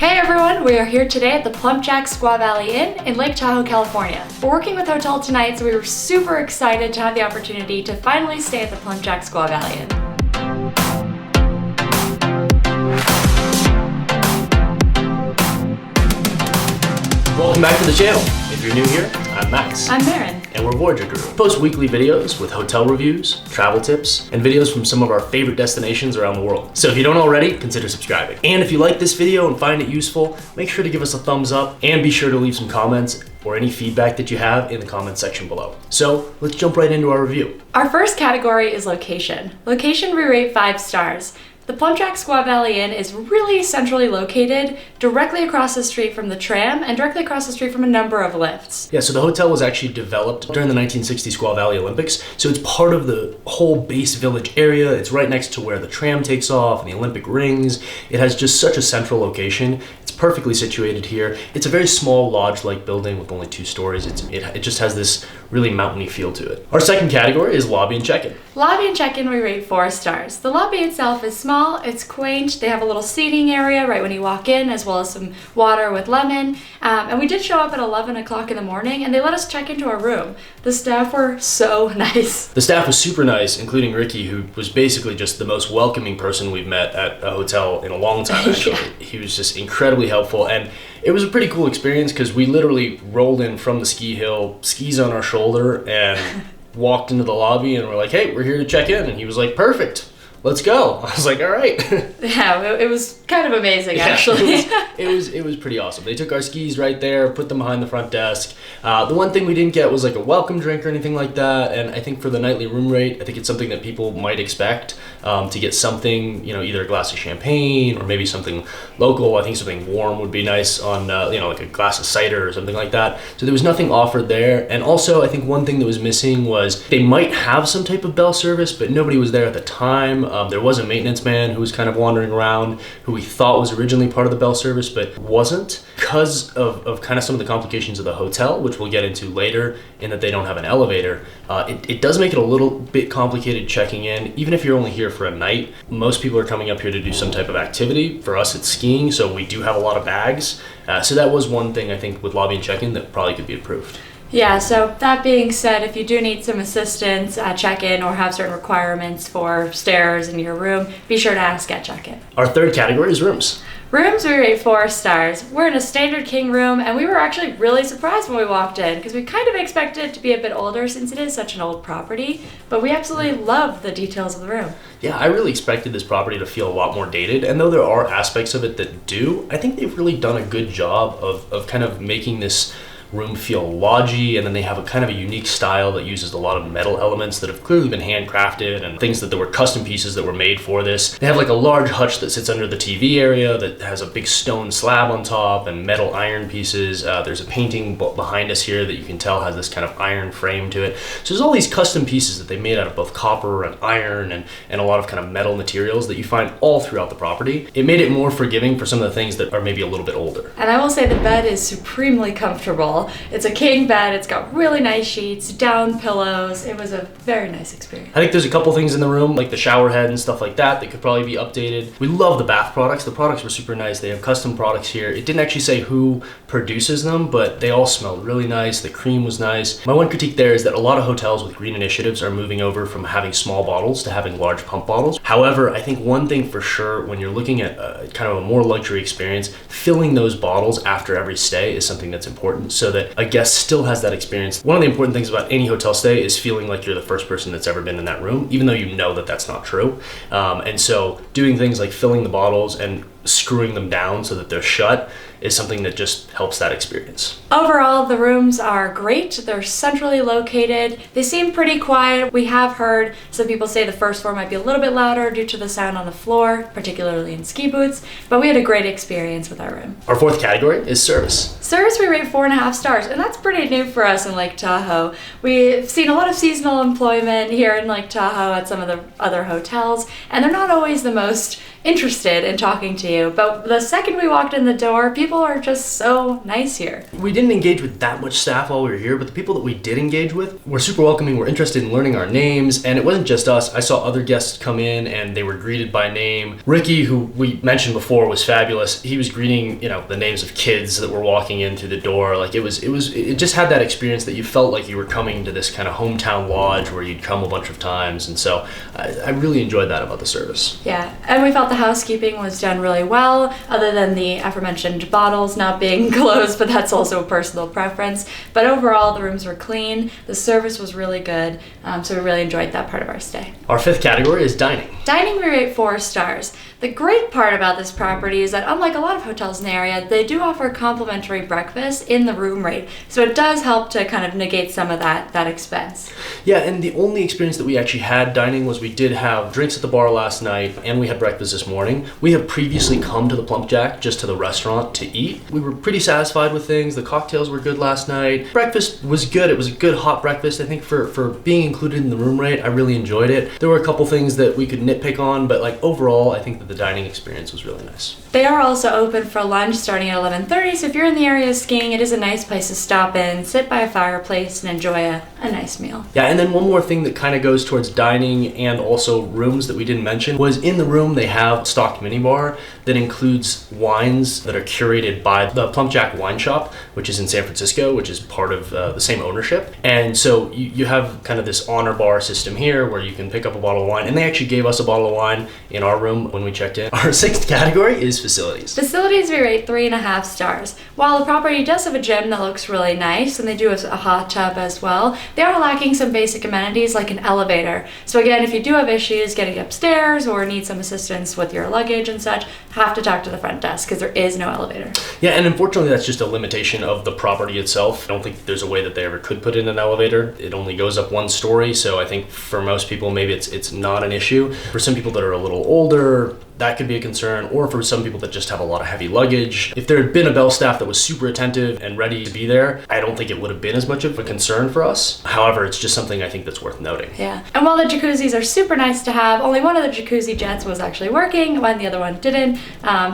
Hey everyone, we are here today at the PlumpJack Squaw Valley Inn in Lake Tahoe, California. We're working with HotelTonight, so we were super excited to have the opportunity to finally stay at the PlumpJack Squaw Valley Inn. Welcome back to the channel. If you're new here, I'm Max. I'm Marin. And we're Voyager Guru. We post weekly videos with hotel reviews, travel tips, and videos from some of our favorite destinations around the world. So if you don't already, consider subscribing. And if you like this video and find it useful, make sure to give us a thumbs up and be sure to leave some comments or any feedback that you have in the comment section below. So let's jump right into our review. Our first category is location. Location we rate 5 stars. The PlumpJack Squaw Valley Inn is really centrally located, directly across the street from the tram and directly across the street from a number of lifts. Yeah, so the hotel was actually developed during the 1960 Squaw Valley Olympics, so it's part of the whole base village area. It's right next to where the tram takes off and the Olympic rings. It has just such a central location. It's perfectly situated here. It's a very small lodge-like building with only 2 stories. It just has this really mountainy feel to it. Our second category is lobby and check-in. Lobby and check-in we rate 4 stars. The lobby itself is small, it's quaint, they have a little seating area right when you walk in, as well as some water with lemon. And we did show up at 11 o'clock in the morning and they let us check into our room. The staff were so nice. The staff was super nice, including Ricky, who was basically just the most welcoming person we've met at a hotel in a long time, actually. Yeah. He was just incredibly helpful, and it was a pretty cool experience because we literally rolled in from the ski hill, skis on our shoulder, and walked into the lobby and we're like, hey, we're here to check in. And he was like, perfect, let's go. I was like, all right. Yeah, it was kind of amazing, actually. It was pretty awesome. They took our skis right there, put them behind the front desk. The one thing we didn't get was like a welcome drink or anything like that. And I think for the nightly room rate, I think it's something that people might expect to get something, either a glass of champagne or maybe something local. I think something warm would be nice on, like a glass of cider or something like that. So there was nothing offered there. And also, I think one thing that was missing was they might have some type of bell service, but nobody was there at the time. There was a maintenance man who was kind of wandering around who we thought was originally part of the bell service but wasn't because of kind of some of the complications of the hotel, which we'll get into later, in that they don't have an elevator. It does make it a little bit complicated checking in, even if you're only here for a night. Most people are coming up here to do some type of activity. For us, it's skiing, so we do have a lot of bags. So that was one thing I think with lobby and check-in that probably could be improved. Yeah, so that being said, if you do need some assistance at check-in or have certain requirements for stairs in your room, be sure to ask at check-in. Our third category is rooms. Rooms, we rate 4 stars. We're in a standard king room, and we were actually really surprised when we walked in because we kind of expected it to be a bit older since it is such an old property, but we absolutely love the details of the room. Yeah, I really expected this property to feel a lot more dated, and though there are aspects of it that do, I think they've really done a good job of kind of making this room feel lodgy, and then they have a kind of a unique style that uses a lot of metal elements that have clearly been handcrafted and things that there were custom pieces that were made for this. They have like a large hutch that sits under the TV area that has a big stone slab on top and metal iron pieces. There's a painting behind us here that you can tell has this kind of iron frame to it. So there's all these custom pieces that they made out of both copper and iron and a lot of kind of metal materials that you find all throughout the property. It made it more forgiving for some of the things that are maybe a little bit older. And I will say the bed is supremely comfortable. It's a king bed, it's got really nice sheets, down pillows. It was a very nice experience. I think there's a couple things in the room, like the shower head and stuff like that could probably be updated. We love the bath products. The products were super nice. They have custom products here. It didn't actually say who produces them, but they all smelled really nice. The cream was nice. My one critique there is that a lot of hotels with green initiatives are moving over from having small bottles to having large pump bottles. However, I think one thing for sure, when you're looking at kind of a more luxury experience, filling those bottles after every stay is something that's important so that a guest still has that experience. One of the important things about any hotel stay is feeling like you're the first person that's ever been in that room, even though you know that that's not true. And so doing things like filling the bottles and screwing them down so that they're shut is something that just helps that experience. Overall, the rooms are great. They're centrally located. They seem pretty quiet. We have heard some people say the first floor might be a little bit louder due to the sound on the floor, particularly in ski boots, but we had a great experience with our room. Our fourth category is service. Service we rate 4.5 stars, and that's pretty new for us in Lake Tahoe. We've seen a lot of seasonal employment here in Lake Tahoe at some of the other hotels, and they're not always the most interested in talking to you. But the second we walked in the door, people are just so nice here. We didn't engage with that much staff while we were here, but the people that we did engage with were super welcoming, were interested in learning our names, and it wasn't just us. I saw other guests come in and they were greeted by name. Ricky, who we mentioned before, was fabulous. He was greeting, the names of kids that were walking in through the door. Like it just had that experience that you felt like you were coming to this kind of hometown lodge where you'd come a bunch of times, and so I really enjoyed that about the service. Yeah, and we felt the housekeeping was done really well, other than the aforementioned bottles not being closed, but that's also a personal preference. But overall, the rooms were clean, the service was really good, so we really enjoyed that part of our stay. Our fifth category is dining. Dining, we rate 4 stars. The great part about this property is that unlike a lot of hotels in the area, they do offer complimentary breakfast in the room rate, so it does help to kind of negate some of that expense. Yeah, and the only experience that we actually had dining was we did have drinks at the bar last night, and we had breakfast this morning. We have previously come to the PlumpJack, just to the restaurant, to eat. We were pretty satisfied with things. The cocktails were good last night. Breakfast was good. It was a good hot breakfast. I think for being included in the room rate, I really enjoyed it. There were a couple things that we could nitpick on, but overall, I think that the dining experience was really nice. They are also open for lunch starting at 11:30, so if you're in the area skiing, it is a nice place to stop in, sit by a fireplace, and enjoy a nice meal. Yeah, and then one more thing that kind of goes towards dining and also rooms that we didn't mention was in the room they have a stocked minibar that includes wines that are curated by the PlumpJack Wine Shop, which is in San Francisco, which is part of the same ownership. And so you have kind of this honor bar system here where you can pick up a bottle of wine, and they actually gave us a bottle of wine in our room when we checked in. Our sixth category is facilities. Facilities, we rate 3.5 stars. While the property does have a gym that looks really nice, and they do have a hot tub as well, they are lacking some basic amenities like an elevator. So again, if you do have issues getting upstairs or need some assistance with your luggage and such, have to talk to the front desk because there is no elevator. Yeah, and unfortunately that's just a limitation of the property itself. I don't think there's a way that they ever could put in an elevator. It only goes up one story, so I think for most people maybe it's not an issue. For some people that are a little older, that could be a concern, or for some people that just have a lot of heavy luggage. If there had been a bell staff that was super attentive and ready to be there, I don't think it would have been as much of a concern for us. However, it's just something I think that's worth noting. Yeah, and while the jacuzzis are super nice to have, only one of the jacuzzi jets was actually working when the other one didn't,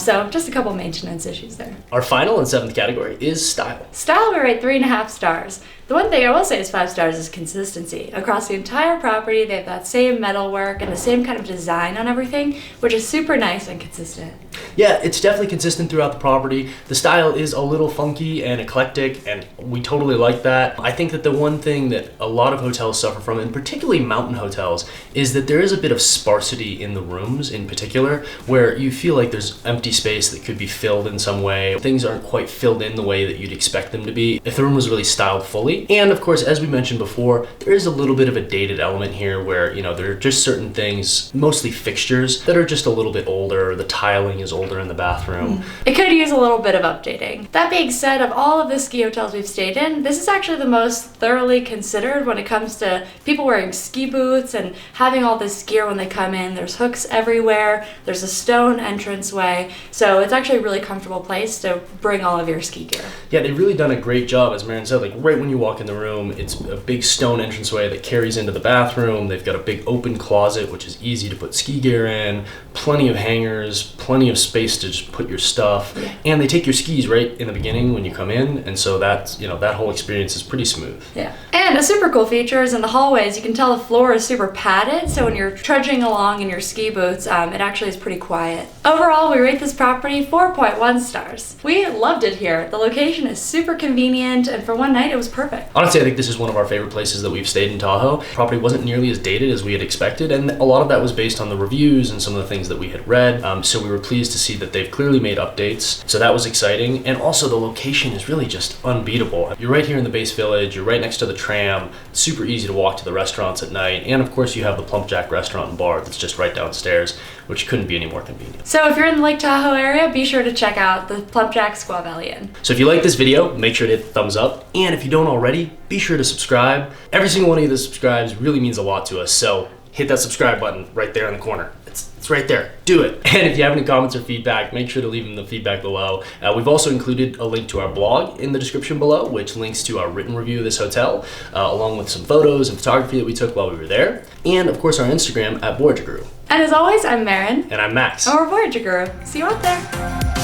so just a couple maintenance issues there. Our final and seventh category is style. Style, we rate 3.5 stars. The one thing I will say is 5 stars is consistency. Across the entire property, they have that same metalwork and the same kind of design on everything, which is super nice and consistent. Yeah, it's definitely consistent throughout the property. The style is a little funky and eclectic, and we totally like that. I think that the one thing that a lot of hotels suffer from, and particularly mountain hotels, is that there is a bit of sparsity in the rooms in particular, where you feel like there's empty space that could be filled in some way. Things aren't quite filled in the way that you'd expect them to be if the room was really styled fully. And of course, as we mentioned before, there is a little bit of a dated element here where, there are just certain things, mostly fixtures, that are just a little bit older. The tiling is older in the bathroom. It could use a little bit of updating. That being said, of all of the ski hotels we've stayed in, this is actually the most thoroughly considered when it comes to people wearing ski boots and having all this gear when they come in. There's hooks everywhere. There's a stone entranceway. So it's actually a really comfortable place to bring all of your ski gear. Yeah, they've really done a great job, as Marian said, right when you walk in the room, it's a big stone entranceway that carries into the bathroom. They've got a big open closet, which is easy to put ski gear in, plenty of hangers, plenty of space to just put your stuff. Yeah. And they take your skis right in the beginning when you come in, and so that's, that whole experience is pretty smooth. Yeah. And a super cool feature is in the hallways, you can tell the floor is super padded, so when you're trudging along in your ski boots, it actually is pretty quiet. Overall, we rate this property 4.1 stars. We loved it here. The location is super convenient, and for one night, it was perfect. Honestly, I think this is one of our favorite places that we've stayed in Tahoe. The property wasn't nearly as dated as we had expected, and a lot of that was based on the reviews and some of the things that we had read, so we were pleased to see that they've clearly made updates, so that was exciting. And also the location is really just unbeatable. You're right here in the base village, you're right next to the tram, it's super easy to walk to the restaurants at night, and of course you have the PlumpJack restaurant and bar that's just right downstairs, which couldn't be any more convenient. So if you're in the Lake Tahoe area, be sure to check out the PlumpJack Squaw Valley Inn. So if you like this video, make sure to hit the thumbs up, and if you don't already, be sure to subscribe. Every single one of you that subscribes really means a lot to us, so hit that subscribe button right there in the corner. It's It's right there. Do it. And if you have any comments or feedback, make sure to leave them in the feedback below. We've also included a link to our blog in the description below, which links to our written review of this hotel, along with some photos and photography that we took while we were there. And of course our Instagram at Voyager Guru. And as always, I'm Marin. And I'm Max. And we're Voyager Guru. See you out there.